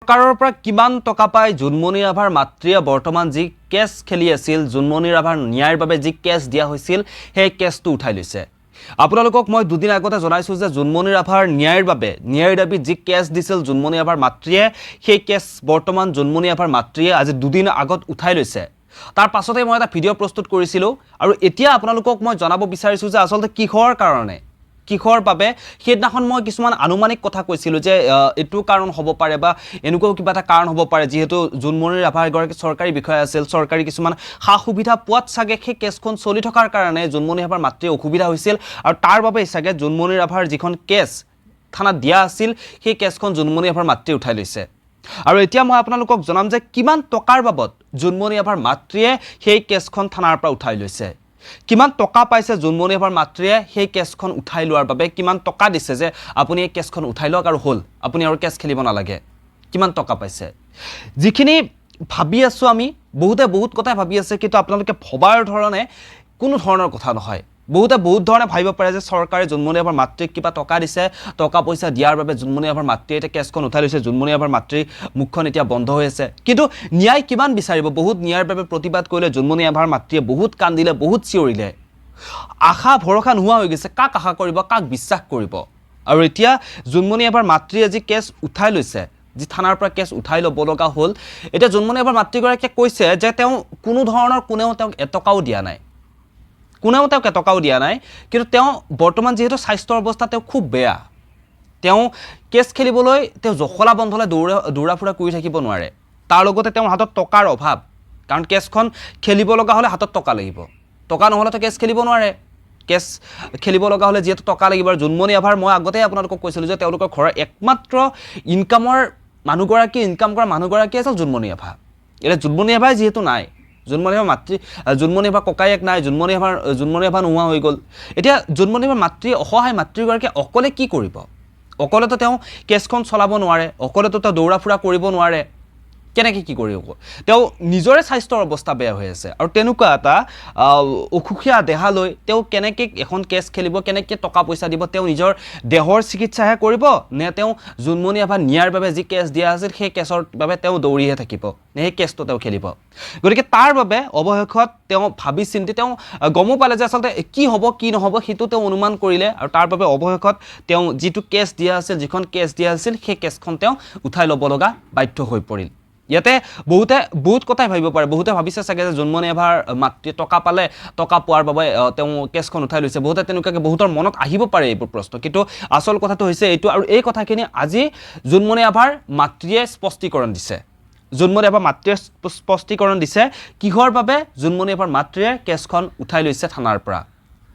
চৰকাৰৰ পৰা কিমান টকা পায় জোনমণি ৰাভাৰ মাতৃয়ে বৰ্তমান যি কেছ খেলি আছিল জোনমণি ৰাভাৰ ন্যায়ৰ বাবে যি কেছ দিয়া হৈছিল সেই কেছটো উঠাই লৈছে আপোনালোকক মই দুদিন আগতে জনাইছো যে জোনমণি ৰাভাৰ ন্যায়ৰ বাবে ন্যায়ৰ দাবীত যি কেছ দিছিল জোনমণি ৰাভাৰ মাতৃয়ে সেই কেছ বৰ্তমান জোনমণি ৰাভাৰ মাতৃয়ে আজি দুদিন আগত উঠাই লৈছে তাৰ পাছতে মই এটা ভিডিঅ' প্ৰস্তুত কৰিছিলো আৰু এতিয়া আপোনালোকক মই জনাব বিচাৰিছো যে আসলতে কিহৰ কাৰণে কিহৰ বাবে সেইদিনাখন মই কিছুমান আনুমানিক কথা কৈছিলো যে এটো কাৰণ হ'ব পাৰে বা এনেকুৱা কিবা এটা কাৰণ হ'ব পাৰে যেহেতু জোনমণি ৰাভা এগৰাকী চৰকাৰী বিষয়া আছিল চৰকাৰী কিছুমান সা সুবিধা পোৱাত সাগে সেই কেছখন চলি থকাৰ কাৰণে জোনমণি ৰাভাৰ মাতৃৰ অসুবিধা হৈছিল আৰু তাৰ বাবে সাগে জোনমণি ৰাভাৰ যিখন কেছ থানাত দিয়া আছিল সেই কেছখন জোনমণি ৰাভাৰ মাতৃয়ে উঠাই লৈছে আৰু এতিয়া মই আপোনালোকক জনাম যে কিমান টকাৰ বাবদ জোনমণি ৰাভাৰ মাতৃয়ে সেই কেছখন থানাৰ পৰা উঠাই লৈছে কিমান টকা পাইছে জোনমণি ৰাভাৰ মাতৃয়ে সেই কেছখন উঠাই লোৱাৰ বাবে কিমান টকা দিছে যে আপুনি এই কেছখন উঠাই লওক আৰু হল আপুনি আৰু কেছ খেলিব নালাগে কিমান টকা পাইছে যিখিনি ভাবি আছো আমি বহুত কথা ভাবি আছে কিন্তু আপোনালোকে ভবাৰ ধৰণে কোনো ধৰণৰ কথা নহয় বহুত ধৰণে ভাবিব পাৰে যে চৰকাৰে জোনমণি ৰাভাৰ মাতৃক কিবা টকা দিছে টকা পইচা দিয়াৰ বাবে জোনমণি ৰাভাৰ মাতৃয়ে এটা কেছখন উঠাই লৈছে জোনমণি ৰাভাৰ মাতৃৰ মুখখন এতিয়া বন্ধ হৈ আছে কিন্তু ন্যায় কিমান বিচাৰিব বহুত ন্যায়ৰ বাবে প্ৰতিবাদ কৰিলে জোনমণি ৰাভাৰ মাতৃয়ে বহুত কান্দিলে বহুত চিঞৰিলে আশা ভৰসা নোহোৱা হৈ গৈছে কাক আশা কৰিব কাক বিশ্বাস কৰিব আৰু এতিয়া জোনমণি ৰাভাৰ মাতৃয়ে যি কেছ উঠাই লৈছে যি থানাৰ পৰা কেছ উঠাই ল'ব লগা হ'ল এতিয়া জোনমণি ৰাভাৰ মাতৃগৰাকীয়ে কৈছে যে তেওঁ কোনো ধৰণৰ কোনেও তেওঁক এটকাও দিয়া নাই কোনেও তেওঁক এটকাও দিয়া নাই কিন্তু তেওঁ বৰ্তমান যেহেতু স্বাস্থ্যৰ অৱস্থা তেওঁ খুব বেয়া তেওঁ কেছ খেলিবলৈ তেওঁ জখলা বন্ধলৈ দৌৰা ফুৰা কৰি থাকিব নোৱাৰে তাৰ লগতে তেওঁৰ হাতত টকাৰ অভাৱ কাৰণ কেছখন খেলিব লগা হ'লে হাতত টকা লাগিব টকা নহ'লে তো কেছ খেলিব নোৱাৰে কেছ খেলিব লগা হ'লে যেহেতু টকা লাগিব আৰু জোনমণি ৰাভাৰ মই আগতে আপোনালোকক কৈছিলোঁ যে তেওঁলোকৰ ঘৰৰ একমাত্ৰ ইনকাম কৰা মানুহগৰাকী আছিল জোনমণি ৰাভা এতিয়া জোনমণি ৰাভাই যেহেতু নাই জোনমণি ৰাভাৰ মাতৃ জোনমণি ৰাভাৰ ককায়েক নাই জোনমণি ৰাভা নোহোৱা হৈ গ'ল এতিয়া জোনমণি ৰাভাৰ মাতৃ অসহায় মাতৃগৰাকীয়ে অকলে কি কৰিব অকলেতো তেওঁ কেছখন চলাব নোৱাৰে অকলেতো তেওঁ দৌৰা ফুৰা কৰিব নোৱাৰে কেনেকৈ কি কৰিব তেওঁ নিজৰে স্বাস্থ্যৰ অৱস্থা বেয়া হৈ আছে আৰু তেনেকুৱা এটা অসুখীয়া দেহালৈ তেওঁ কেনেকৈ এখন কেছ খেলিব কেনেকৈ টকা পইচা দিব তেওঁ নিজৰ দেহৰ চিকিৎসাহে কৰিব নে তেওঁ জোনমণি ৰাভাৰ ন্যায়ৰ বাবে যি কেছ দিয়া আছিল সেই কেছৰ বাবে তেওঁ দৌৰিহে থাকিব নে সেই কেছটো তেওঁ খেলিব গতিকে তাৰ বাবে অৱশেষত তেওঁ ভাবি চিন্তি তেওঁ গমো পালে যে আচলতে কি হ'ব কি নহ'ব সেইটো তেওঁ অনুমান কৰিলে আৰু তাৰ বাবে অৱশেষত তেওঁ যিটো কেছ দিয়া আছিল যিখন কেছ দিয়া আছিল সেই কেছখন তেওঁ উঠাই ল'ব লগা বাধ্য হৈ পৰিল ইয়াতে বহুত কথাই ভাবিব পাৰে বহুতে ভাবিছে চাগে যে জোনমণি ৰাভাৰ মাতৃয়ে টকা পালে টকা পোৱাৰ বাবে তেওঁ কেছখন উঠাই লৈছে বহুতে তেনেকুৱাকৈ বহুতৰ মনত আহিব পাৰে এইবোৰ প্ৰশ্ন কিন্তু আচল কথাটো হৈছে এইটো আৰু এই কথাখিনি আজি জোনমণি ৰাভাৰ মাতৃয়ে স্পষ্টীকৰণ দিছে জোনমণি ৰাভাৰ মাতৃয়ে স্পষ্টীকৰণ দিছে কিহৰ বাবে জোনমণি ৰাভাৰ মাতৃয়ে কেছখন উঠাই লৈছে থানাৰ পৰা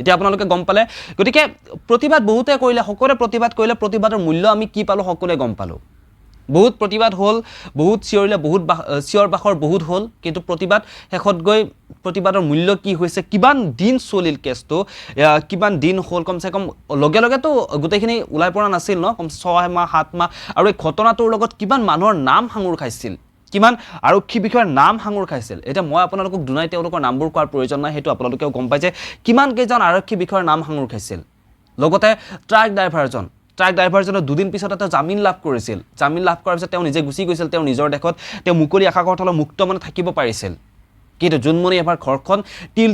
এতিয়া আপোনালোকে গম পালে গতিকে প্ৰতিবাদ বহুতে কৰিলে সকলোৱে প্ৰতিবাদ কৰিলে প্ৰতিবাদৰ মূল্য আমি কি পালোঁ সকলোৱে গম পালোঁ বহুত প্ৰতিবাদ হ'ল বহুত চিঞৰিলে বহুত চিঞৰ বাখৰ বহুত হ'ল কিন্তু প্ৰতিবাদ শেষত গৈ প্ৰতিবাদৰ মূল্য কি হৈছে কিমান দিন চলিল কেছটো কিমান দিন হ'ল কমচে কম লগেতো গোটেইখিনি ওলাই পৰা নাছিল ন কম 6 মাহ 7 মাহ আৰু এই ঘটনাটোৰ লগত কিমান মানুহৰ নাম সাঙুৰ খাইছিল কিমান আৰক্ষী বিষয়াৰ নাম সাঙুৰ খাইছিল এতিয়া মই আপোনালোকক দুনাই তেওঁলোকৰ নামবোৰ কোৱাৰ প্ৰয়োজন নাই সেইটো আপোনালোকেও গম পাই যে কিমান কেইজন আৰক্ষী বিষয়াৰ নাম সাঙুৰ খাইছিল লগতে ট্ৰাক ড্ৰাইভাৰজনে দুদিন পিছত এটা জামিন লাভ কৰিছিল জামিন লাভ কৰাৰ পিছত তেওঁ নিজে গুচি গৈছিল তেওঁ নিজৰ দেশত তেওঁ মুকলি আকাশৰ তলত মুক্ত মানে থাকিব পাৰিছিল কিন্তু জোনমণি ৰাভাৰ ঘৰখন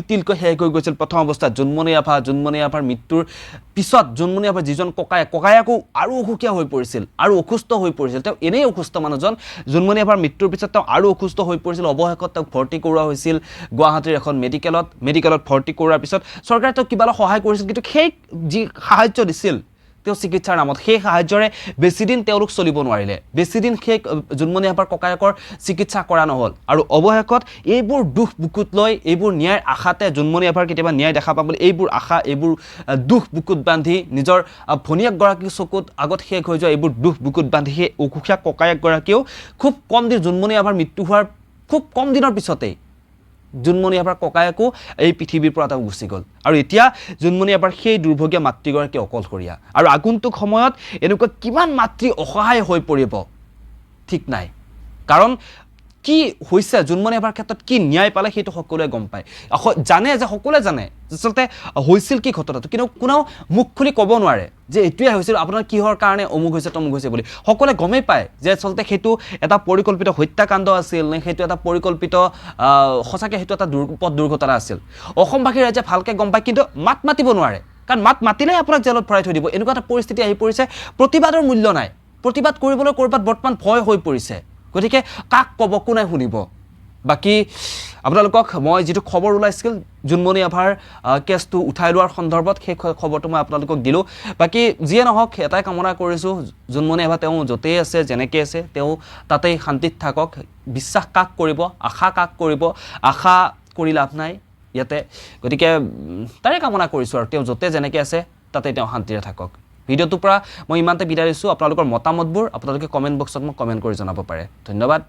তিলকৈ শেষ হৈ গৈছিল প্ৰথম অৱস্থাত জোনমণি ৰাভাৰ মৃত্যুৰ পিছত জোনমণি ৰাভাৰ যিজন ককায়েকো আৰু অসুখীয়া হৈ পৰিছিল আৰু অসুস্থ হৈ পৰিছিল তেওঁ এনেই অসুস্থ মানুহজন জোনমণি ৰাভাৰ মৃত্যুৰ পিছত তেওঁ আৰু অসুস্থ হৈ পৰিছিল অৱশেষত তেওঁক ভৰ্তি কৰোৱা হৈছিল গুৱাহাটীৰ এখন মেডিকেলত ভৰ্তি কৰোৱাৰ পিছত চৰকাৰে তেওঁক কিবা সহায় কৰিছিল কিন্তু সেই যি সাহায্য দিছিল তেওঁ চিকিৎসাৰ নামত সেই সাহায্যৰে বেছিদিন তেওঁলোক চলিব নোৱাৰিলে বেছিদিন সেই জোনমণি ৰাভাৰ ককায়েকৰ চিকিৎসা কৰা নহ'ল আৰু অৱশেষত এইবোৰ দুখ বুকুত লৈ এইবোৰ ন্যায়ৰ আশাতে জোনমণি ৰাভাৰ কেতিয়াবা ন্যায় দেখা পাবলৈ এইবোৰ আশা এইবোৰ দুখ বুকুত বান্ধি নিজৰ ভনীয়েকগৰাকীৰ চকুত আগত শেষ হৈ যোৱা এইবোৰ দুখ বুকুত বান্ধি সেই অসুখীয়া ককায়েকগৰাকীয়েও খুব কম দিন জোনমণি ৰাভাৰ মৃত্যু হোৱাৰ খুব কম দিনৰ পিছতেই জোনমণি ৰাভাৰ ককায়েকো এই পৃথিৱীৰ পৰা তেওঁ গুচি গ'ল আৰু এতিয়া জোনমণি ৰাভাৰ সেই দুৰ্ভগীয়া মাতৃগৰাকী অকলশৰীয়া আৰু আগন্তুক সময়ত এনেকুৱা কিমান মাতৃ অসহায় হৈ পৰিব ঠিক নাই কাৰণ কি হৈছে জোনমণি আভাৰ ক্ষেত্ৰত কি ন্যায় পালে সেইটো সকলোৱে গম পায় জানে যে সকলোৱে জানে আচলতে হৈছিল কি ঘটনাটো কিন্তু কোনেও মুখ খুলি ক'ব নোৱাৰে যে এইটোৱে হৈছিল আপোনাৰ কিহৰ কাৰণে অমুক হৈছে তমুক হৈছে বুলি সকলোৱে গমেই পায় যে আচলতে সেইটো এটা পৰিকল্পিত হত্যাকাণ্ড আছিল নে সেইটো এটা পৰিকল্পিত সঁচাকৈ সেইটো এটা পথ দুৰ্ঘটনা আছিল অসমবাসী ৰাইজে ভালকৈ গম পায় কিন্তু মাত মাতিব নোৱাৰে কাৰণ মাত মাতিলে আপোনাক জেলত ভৰাই থৈ দিব এনেকুৱা এটা পৰিস্থিতি আহি পৰিছে প্ৰতিবাদৰ মূল্য নাই প্ৰতিবাদ কৰিবলৈ ক'ৰবাত বৰ্তমান ভয় হৈ পৰিছে গতিকে কাক ক'ব কোনে শুনিব বাকী আপোনালোকক মই যিটো খবৰ ওলাইছিল জোনমণি আভাৰ কেছটো উঠাই লোৱাৰ সন্দৰ্ভত সেই খবৰটো মই আপোনালোকক দিলোঁ বাকী যিয়ে নহওক এটাই কামনা কৰিছোঁ জোনমণি আভা তেওঁ য'তেই আছে যেনেকৈ আছে তেওঁ তাতেই শান্তিত থাকক বিশ্বাস কাক কৰিব আশা কাক কৰিব আশা কৰি লাভ নাই ইয়াতে গতিকে তাৰে কামনা কৰিছোঁ আৰু তেওঁ য'তে যেনেকৈ আছে তাতে তেওঁ শান্তিৰে থাকক ভিডিঅ'টোৰ পৰা মই ইমানতে বিদায় দিছোঁ আপোনালোকৰ মতামতবোৰ আপোনালোকে কমেণ্ট বক্সত মোক কমেণ্ট কৰি জনাব পাৰে ধন্যবাদ